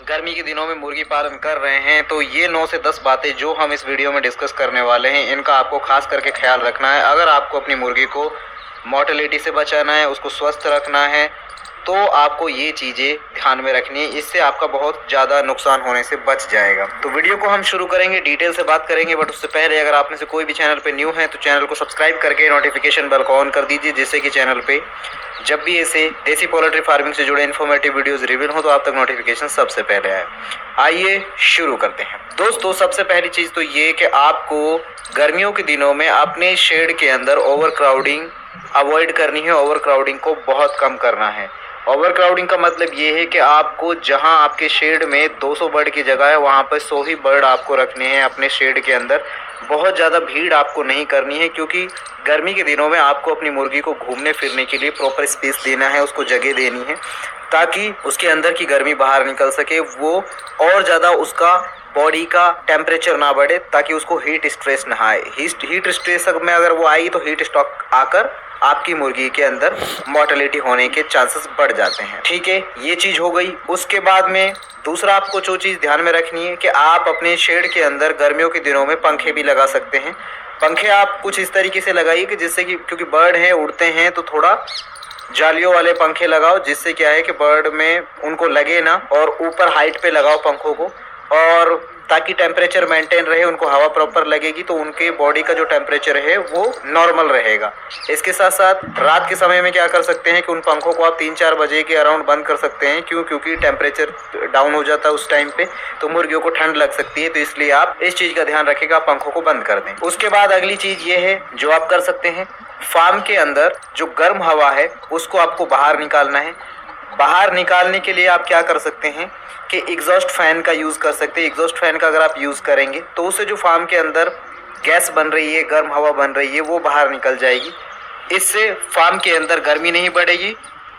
गर्मी के दिनों में मुर्गी पालन कर रहे हैं तो ये 9 से 10 बातें जो हम इस वीडियो में डिस्कस करने वाले हैं, इनका आपको खास करके ख्याल रखना है। अगर आपको अपनी मुर्गी को मोर्टेलिटी से बचाना है, उसको स्वस्थ रखना है, तो आपको ये चीज़ें ध्यान में रखनी है। इससे आपका बहुत ज़्यादा नुकसान होने से बच जाएगा। तो वीडियो को हम शुरू करेंगे, डिटेल से बात करेंगे, बट उससे पहले अगर आप में से कोई भी चैनल पे न्यू है तो चैनल को सब्सक्राइब करके नोटिफिकेशन बेल को ऑन कर दीजिए, जिससे कि चैनल पे जब भी ऐसे देसी पोल्ट्री फार्मिंग से जुड़े इन्फॉर्मेटिव वीडियोस रिवील हो तो आप तक नोटिफिकेशन सबसे पहले आए। आइए शुरू करते हैं। दोस्तों, सबसे पहली चीज़ तो ये कि आपको गर्मियों के दिनों में अपने शेड के अंदर ओवर क्राउडिंग अवॉइड करनी है। ओवर क्राउडिंग को बहुत कम करना है। ओवर क्राउडिंग का मतलब ये है कि आपको जहां आपके शेड में 200 बर्ड की जगह है, वहां पर 100 ही बर्ड आपको रखने हैं अपने शेड के अंदर। बहुत ज़्यादा भीड़ आपको नहीं करनी है, क्योंकि गर्मी के दिनों में आपको अपनी मुर्गी को घूमने फिरने के लिए प्रॉपर स्पेस देना है, उसको जगह देनी है, ताकि उसके अंदर की गर्मी बाहर निकल सके, वो और ज़्यादा उसका बॉडी का टेम्परेचर ना बढ़े, ताकि उसको हीट स्ट्रेस ना आए। हीट स्ट्रेस में अगर वो आई तो हीट स्ट्रोक आकर आपकी मुर्गी के अंदर मोर्टेलिटी होने के चांसेस बढ़ जाते हैं। ठीक है, ये चीज़ हो गई। उसके बाद में दूसरा आपको जो चीज़ ध्यान में रखनी है कि आप अपने शेड के अंदर गर्मियों के दिनों में पंखे भी लगा सकते हैं। पंखे आप कुछ इस तरीके से लगाइए कि जिससे कि, क्योंकि बर्ड हैं उड़ते हैं, तो थोड़ा जालियों वाले पंखे लगाओ, जिससे क्या है कि बर्ड में उनको लगे ना, और ऊपर हाइट पे लगाओ पंखों को, और ताकि टेम्परेचर मेंटेन रहे, उनको हवा प्रॉपर लगेगी तो उनके बॉडी का जो टेम्परेचर है वो नॉर्मल रहेगा। इसके साथ साथ रात के समय में क्या कर सकते हैं कि उन पंखों को आप 3-4 बजे के अराउंड बंद कर सकते हैं। क्योंकि टेम्परेचर डाउन हो जाता है उस टाइम पे, तो मुर्गियों को ठंड लग सकती है, तो इसलिए आप इस चीज़ का ध्यान रखिएगा, आप पंखों को बंद कर दें। उसके बाद अगली चीज़ ये है जो आप कर सकते हैं, फार्म के अंदर जो गर्म हवा है उसको आपको बाहर निकालना है। बाहर निकालने के लिए आप क्या कर सकते हैं कि एग्जॉस्ट फैन का यूज़ कर सकते हैं। एग्जॉस्ट फैन का अगर आप यूज़ करेंगे तो उससे जो फार्म के अंदर गैस बन रही है, गर्म हवा बन रही है, वो बाहर निकल जाएगी। इससे फार्म के अंदर गर्मी नहीं बढ़ेगी,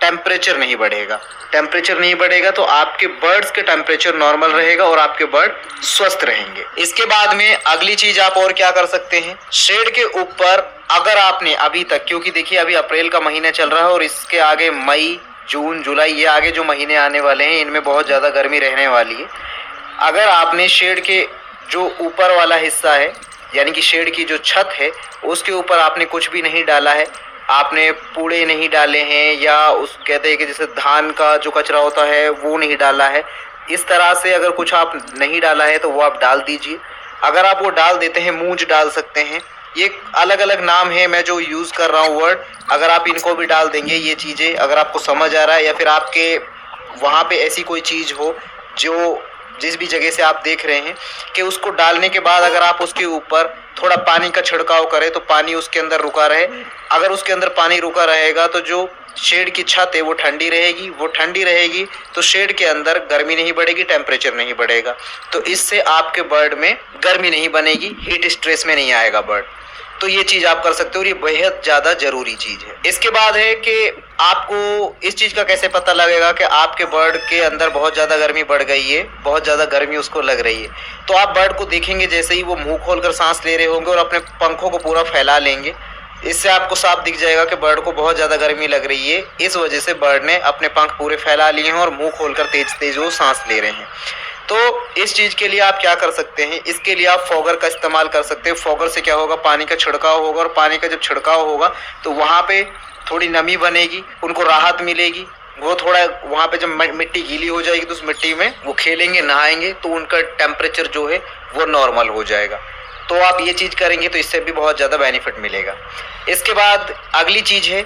टेम्परेचर नहीं बढ़ेगा। टेम्परेचर नहीं बढ़ेगा तो आपके बर्ड्स के टेम्परेचर नॉर्मल रहेगा और आपके बर्ड स्वस्थ रहेंगे। इसके बाद में अगली चीज़ आप और क्या कर सकते हैं, शेड के ऊपर अगर आपने अभी तक, क्योंकि देखिए अभी अप्रैल का महीना चल रहा है और इसके आगे मई, जून, जुलाई, ये आगे जो महीने आने वाले हैं इनमें बहुत ज़्यादा गर्मी रहने वाली है। अगर आपने शेड के जो ऊपर वाला हिस्सा है, यानी कि शेड की जो छत है, उसके ऊपर आपने कुछ भी नहीं डाला है, आपने पूड़े नहीं डाले हैं, या उस कहते हैं कि जैसे धान का जो कचरा होता है वो नहीं डाला है, इस तरह से अगर कुछ आप नहीं डाला है तो वो आप डाल दीजिए। अगर आप वो डाल देते हैं, मूंज डाल सकते हैं, ये अलग अलग नाम है, मैं जो यूज़ कर रहा हूँ वर्ड, अगर आप इनको भी डाल देंगे, ये चीज़ें अगर आपको समझ आ रहा है, या फिर आपके वहाँ पे ऐसी कोई चीज़ हो जो जिस भी जगह से आप देख रहे हैं, कि उसको डालने के बाद अगर आप उसके ऊपर थोड़ा पानी का छिड़काव करें तो पानी उसके अंदर रुका रहे। अगर उसके अंदर पानी रुका रहेगा तो जो शेड की छत है वो ठंडी रहेगी, वो ठंडी रहेगी तो शेड के अंदर गर्मी नहीं बढ़ेगी, टेम्परेचर नहीं बढ़ेगा, तो इससे आपके बर्ड में गर्मी नहीं बनेगी, हीट स्ट्रेस में नहीं आएगा बर्ड। तो ये चीज़ आप कर सकते हो और ये बेहद ज़्यादा ज़रूरी चीज़ है। इसके बाद है कि आपको इस चीज़ का कैसे पता लगेगा कि आपके बर्ड के अंदर बहुत ज़्यादा गर्मी बढ़ गई है, बहुत ज़्यादा गर्मी उसको लग रही है। तो आप बर्ड को देखेंगे जैसे ही वो मुंह खोलकर सांस ले रहे होंगे और अपने पंखों को पूरा फैला लेंगे, इससे आपको साफ दिख जाएगा कि बर्ड को बहुत ज़्यादा गर्मी लग रही है। इस वजह से बर्ड ने अपने पंख पूरे फैला लिए हैं और मुँह खोलकर तेज तेज वो सांस ले रहे हैं। तो इस चीज़ के लिए आप क्या कर सकते हैं, इसके लिए आप फॉगर का इस्तेमाल कर सकते हैं। फॉगर से क्या होगा, पानी का छिड़काव होगा, और पानी का जब छिड़काव होगा तो वहाँ पे थोड़ी नमी बनेगी, उनको राहत मिलेगी। वो थोड़ा वहाँ पे जब मिट्टी गीली हो जाएगी तो उस मिट्टी में वो खेलेंगे, नहाएंगे, तो उनका टेम्परेचर जो है वो नॉर्मल हो जाएगा। तो आप ये चीज़ करेंगे तो इससे भी बहुत ज़्यादा बेनिफिट मिलेगा। इसके बाद अगली चीज़ है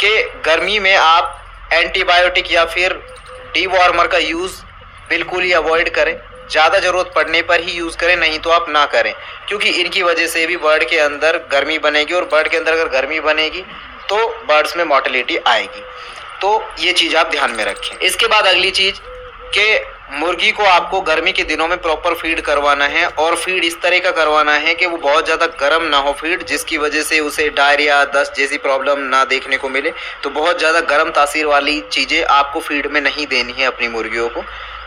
कि गर्मी में आप एंटीबायोटिक या फिर डीवॉर्मर का यूज़ बिल्कुल ही अवॉइड करें। ज़्यादा ज़रूरत पड़ने पर ही यूज़ करें, नहीं तो आप ना करें, क्योंकि इनकी वजह से भी बर्ड के अंदर गर्मी बनेगी, और बर्ड के अंदर अगर गर्मी बनेगी तो बर्ड्स में मोर्टेलिटी आएगी। तो ये चीज़ आप ध्यान में रखें। इसके बाद अगली चीज़ कि मुर्गी को आपको गर्मी के दिनों में प्रॉपर फीड करवाना है, और फीड इस तरह का करवाना है कि वो बहुत ज़्यादा गर्म ना हो फीड, जिसकी वजह से उसे डायरिया, दस्त जैसी प्रॉब्लम ना देखने को मिले। तो बहुत ज़्यादा गर्म तासीर वाली चीज़ें आपको फीड में नहीं देनी है अपनी मुर्गियों को।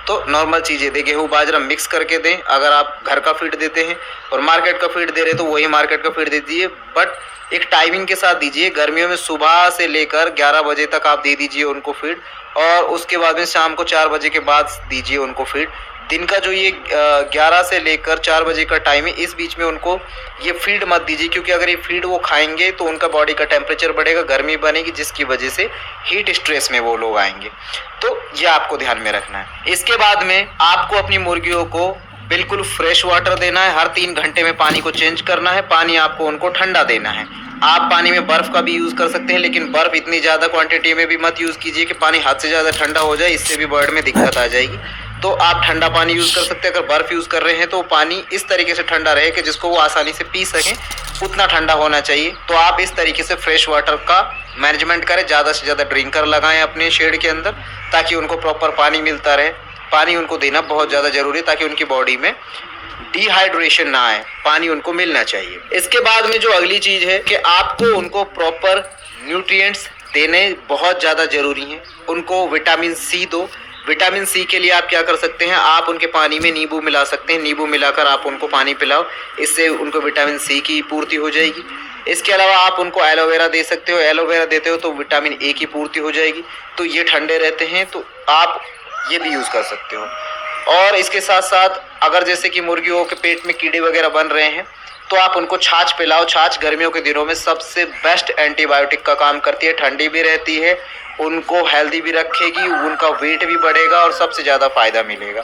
तो नॉर्मल चीज़ें दें, गेहूँ बाजरा मिक्स करके दें अगर आप घर का फीड देते हैं, और मार्केट का फीड दे रहे तो वही मार्केट का फीड दे दीजिए, बट एक टाइमिंग के साथ दीजिए। गर्मियों में सुबह से लेकर 11 बजे तक आप दे दीजिए उनको फीड, और उसके बाद में शाम को 4 बजे के बाद दीजिए उनको फीड। दिन का जो ये 11 से लेकर 4 बजे का टाइम है, इस बीच में उनको ये फीड मत दीजिए, क्योंकि अगर ये फीड वो खाएंगे तो उनका बॉडी का टेम्परेचर बढ़ेगा, गर्मी बनेगी, जिसकी वजह से हीट स्ट्रेस में वो लोग आएंगे। तो ये आपको ध्यान में रखना है। इसके बाद में आपको अपनी मुर्गियों को बिल्कुल फ्रेश वाटर देना है। हर 3 घंटे में पानी को चेंज करना है। पानी आपको उनको ठंडा देना है। आप पानी में बर्फ़ का भी यूज़ कर सकते हैं, लेकिन बर्फ़ इतनी ज़्यादा क्वांटिटी में भी मत यूज़ कीजिए कि पानी हद से ज़्यादा ठंडा हो जाए, इससे भी बर्ड में दिक्कत आ जाएगी। तो आप ठंडा पानी यूज़ कर सकते हैं। अगर बर्फ़ यूज़ कर रहे हैं तो पानी इस तरीके से ठंडा रहे कि जिसको वो आसानी से पी सकें, उतना ठंडा होना चाहिए। तो आप इस तरीके से फ्रेश वाटर का मैनेजमेंट करें। ज़्यादा से ज़्यादा ड्रिंकर लगाएं अपने शेड के अंदर, ताकि उनको प्रॉपर पानी मिलता रहे। पानी उनको देना बहुत ज़्यादा ज़रूरी है, ताकि उनकी बॉडी में डिहाइड्रेशन ना आए, पानी उनको मिलना चाहिए। इसके बाद में जो अगली चीज़ है कि आपको उनको प्रॉपर न्यूट्रिएंट्स देने बहुत ज़्यादा ज़रूरी हैं। उनको विटामिन सी दो। विटामिन सी के लिए आप क्या कर सकते हैं, आप उनके पानी में नींबू मिला सकते हैं। नींबू मिलाकर आप उनको पानी पिलाओ, इससे उनको विटामिन सी की पूर्ति हो जाएगी। इसके अलावा आप उनको एलोवेरा दे सकते हो। एलोवेरा देते हो तो विटामिन ए की पूर्ति हो जाएगी। तो ये ठंडे रहते हैं, तो आप ये भी यूज़ कर सकते हो। और इसके साथ साथ अगर जैसे कि मुर्गियों के पेट में कीड़े वगैरह बन रहे हैं, तो आप उनको छाछ पिलाओ। छाछ गर्मियों के दिनों में सबसे बेस्ट एंटीबायोटिक का काम करती है। ठंडी भी रहती है, उनको हेल्दी भी रखेगी, उनका वेट भी बढ़ेगा और सबसे ज़्यादा फ़ायदा मिलेगा।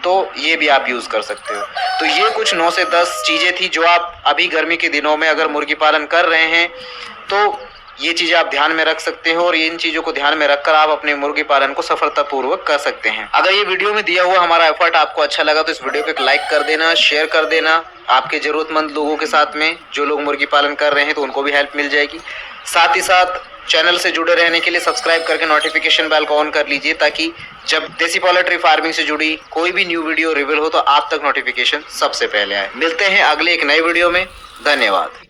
तो ये भी आप यूज़ कर सकते हो। तो ये कुछ 9 से 10 चीज़ें थी जो आप अभी गर्मी के दिनों में अगर मुर्गी पालन कर रहे हैं तो ये चीज़ें आप ध्यान में रख सकते हो, और इन चीज़ों को ध्यान में रखकर आप अपने मुर्गी पालन को सफलतापूर्वक कर सकते हैं। अगर ये वीडियो में दिया हुआ हमारा एफर्ट आपको अच्छा लगा तो इस वीडियो को एक लाइक कर देना, शेयर कर देना आपके ज़रूरतमंद लोगों के साथ में, जो लोग मुर्गी पालन कर रहे हैं, तो उनको भी हेल्प मिल जाएगी। साथ ही साथ चैनल से जुड़े रहने के लिए सब्सक्राइब करके नोटिफिकेशन बेल को ऑन कर लीजिए, ताकि जब देसी पोल्ट्री फार्मिंग से जुड़ी कोई भी न्यू वीडियो रिवील हो तो आप तक नोटिफिकेशन सबसे पहले आए। मिलते हैं अगले एक नए वीडियो में। धन्यवाद।